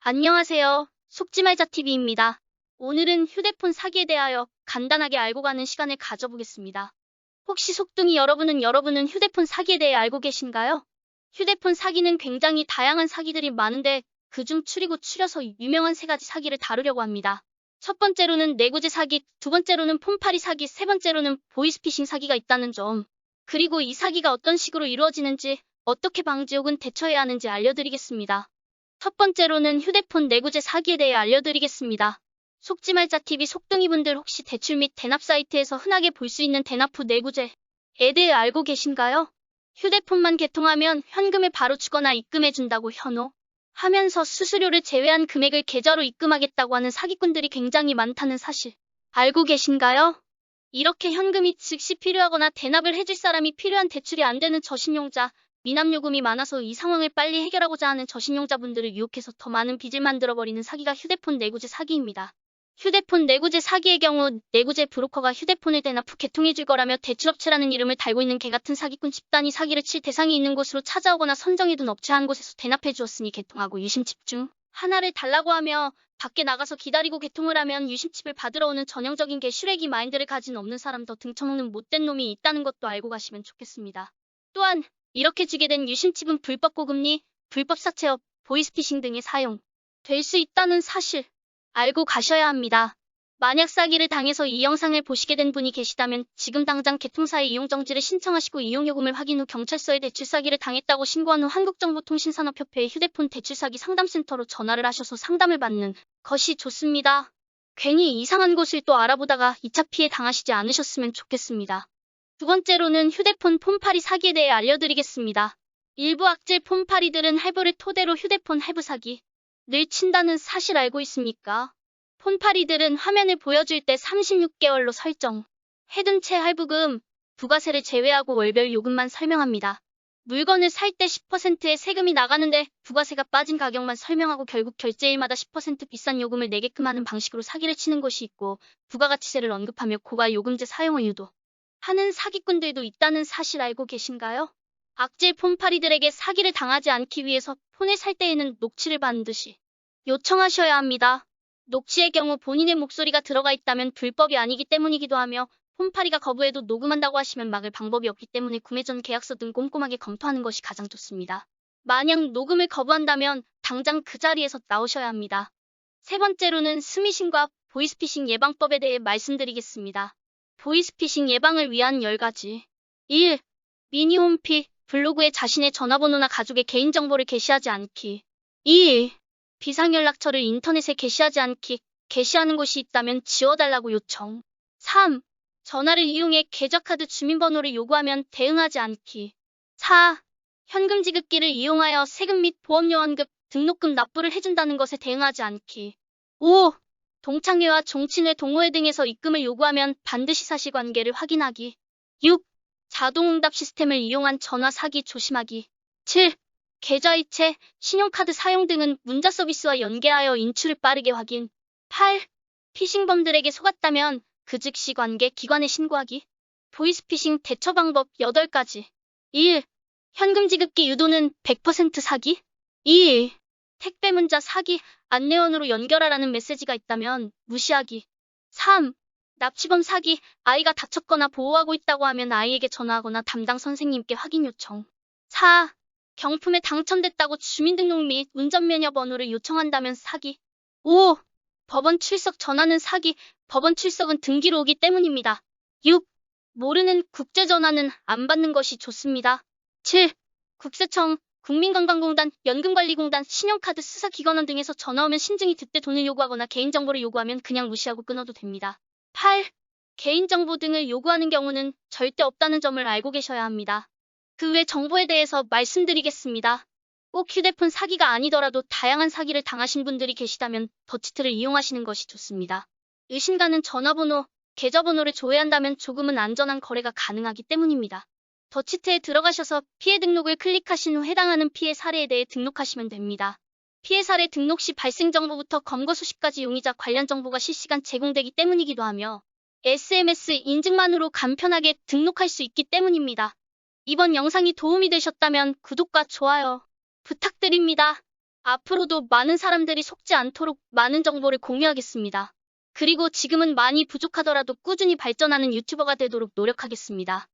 안녕하세요. 속지말자TV입니다. 오늘은 휴대폰 사기에 대하여 간단하게 알고 가는 시간을 가져보겠습니다. 혹시 속둥이 여러분은 휴대폰 사기에 대해 알고 계신가요? 휴대폰 사기는 굉장히 다양한 사기들이 많은데 그중 추리고 추려서 유명한 세 가지 사기를 다루려고 합니다. 첫 번째로는 내구재 사기, 두 번째로는 폰파리 사기, 세 번째로는 보이스피싱 사기가 있다는 점. 그리고 이 사기가 어떤 식으로 이루어지는지, 어떻게 방지 혹은 대처해야 하는지 알려드리겠습니다. 첫 번째로는 휴대폰 내구재 사기에 대해 알려드리겠습니다. 속지말자TV 속둥이분들 혹시 대출 및 대납 사이트에서 흔하게 볼 수 있는 대납 후 내구재에 대해 알고 계신가요? 휴대폰만 개통하면 현금을 바로 주거나 입금해준다고 하면서 수수료를 제외한 금액을 계좌로 입금하겠다고 하는 사기꾼들이 굉장히 많다는 사실 알고 계신가요? 이렇게 현금이 즉시 필요하거나 대납을 해줄 사람이 필요한 대출이 안 되는 저신용자, 미납 요금이 많아서 이 상황을 빨리 해결하고자 하는 저신용자분들을 유혹해서 더 많은 빚을 만들어버리는 사기가 휴대폰 내구재 사기입니다. 휴대폰 내구재 사기의 경우 내구재 브로커가 휴대폰을 대납 후 개통해줄 거라며 대출업체라는 이름을 달고 있는 개같은 사기꾼 집단이 사기를 칠 대상이 있는 곳으로 찾아오거나 선정해둔 업체 한 곳에서 대납해 주었으니 개통하고 유심칩 중 하나를 달라고 하며 밖에 나가서 기다리고 개통을 하면 유심칩을 받으러 오는 전형적인 개슈레기 마인드를 가진 없는 사람 더 등쳐먹는 못된 놈이 있다는 것도 알고 가시면 좋겠습니다. 또한 이렇게 주게 된 유심칩은 불법 고금리, 불법 사채업, 보이스피싱 등에 사용될 수 있다는 사실 알고 가셔야 합니다. 만약 사기를 당해서 이 영상을 보시게 된 분이 계시다면 지금 당장 개통사의 이용정지를 신청하시고 이용요금을 확인 후 경찰서에 대출 사기를 당했다고 신고한 후 한국정보통신산업협회의 휴대폰 대출사기 상담센터로 전화를 하셔서 상담을 받는 것이 좋습니다. 괜히 이상한 곳을 또 알아보다가 2차 피해 당하시지 않으셨으면 좋겠습니다. 두 번째로는 휴대폰 폰파리 사기에 대해 알려드리겠습니다. 일부 악질 폰파리들은 할부를 토대로 휴대폰 할부 사기를 친다는 사실 알고 있습니까? 폰파리들은 화면을 보여줄 때 36개월로 설정해둔 채 할부금, 부가세를 제외하고 월별 요금만 설명합니다. 물건을 살 때 10%의 세금이 나가는데 부가세가 빠진 가격만 설명하고 결국 결제일마다 10% 비싼 요금을 내게끔 하는 방식으로 사기를 치는 곳이 있고 부가가치세를 언급하며 고가 요금제 사용을 유도하는 사기꾼들도 있다는 사실 알고 계신가요? 악질 폰파리들에게 사기를 당하지 않기 위해서 폰을 살 때에는 녹취를 반드시 요청하셔야 합니다. 녹취의 경우 본인의 목소리가 들어가 있다면 불법이 아니기 때문이기도 하며 폰파리가 거부해도 녹음한다고 하시면 막을 방법이 없기 때문에 구매 전 계약서 등 꼼꼼하게 검토하는 것이 가장 좋습니다. 만약 녹음을 거부한다면 당장 그 자리에서 나오셔야 합니다. 세 번째로는 스미싱과 보이스피싱 예방법에 대해 말씀드리겠습니다. 보이스피싱 예방을 위한 10가지 1. 미니홈피, 블로그에 자신의 전화번호나 가족의 개인정보를 게시하지 않기. 2. 비상연락처를 인터넷에 게시하지 않기. 게시하는 곳이 있다면 지워달라고 요청. 3. 전화를 이용해 계좌카드 주민번호를 요구하면 대응하지 않기. 4. 현금 지급기를 이용하여 세금 및 보험료환급, 등록금 납부를 해준다는 것에 대응하지 않기. 5. 동창회와 종친회, 동호회 등에서 입금을 요구하면 반드시 사실관계를 확인하기. 6. 자동응답 시스템을 이용한 전화 사기 조심하기. 7. 계좌이체, 신용카드 사용 등은 문자 서비스와 연계하여 인출을 빠르게 확인. 8. 피싱범들에게 속았다면 그 즉시 관계 기관에 신고하기. 보이스피싱 대처 방법 8가지. 1. 현금 지급기 유도는 100% 사기. 2. 택배 문자 사기, 안내원으로 연결하라는 메시지가 있다면 무시하기. 3. 납치범 사기, 아이가 다쳤거나 보호하고 있다고 하면 아이에게 전화하거나 담당 선생님께 확인 요청. 4. 경품에 당첨됐다고 주민등록 및 운전면허 번호를 요청한다면 사기. 5. 법원 출석 전화는 사기, 법원 출석은 등기로 오기 때문입니다. 6. 모르는 국제전화는 안 받는 것이 좋습니다. 7. 국세청, 국민건강공단, 연금관리공단, 신용카드 수사기관원 등에서 전화 오면 신중히 듣되 돈을 요구하거나 개인정보를 요구하면 그냥 무시하고 끊어도 됩니다. 8. 개인정보 등을 요구하는 경우는 절대 없다는 점을 알고 계셔야 합니다. 그 외 정보에 대해서 말씀드리겠습니다. 꼭 휴대폰 사기가 아니더라도 다양한 사기를 당하신 분들이 계시다면 더치트를 이용하시는 것이 좋습니다. 의심 가는 전화번호, 계좌번호를 조회한다면 조금은 안전한 거래가 가능하기 때문입니다. 더치트에 들어가셔서 피해 등록을 클릭하신 후 해당하는 피해 사례에 대해 등록하시면 됩니다. 피해 사례 등록 시 발생 정보부터 검거 수식까지 용의자 관련 정보가 실시간 제공되기 때문이기도 하며 SMS 인증만으로 간편하게 등록할 수 있기 때문입니다. 이번 영상이 도움이 되셨다면 구독과 좋아요 부탁드립니다. 앞으로도 많은 사람들이 속지 않도록 많은 정보를 공유하겠습니다. 그리고 지금은 많이 부족하더라도 꾸준히 발전하는 유튜버가 되도록 노력하겠습니다.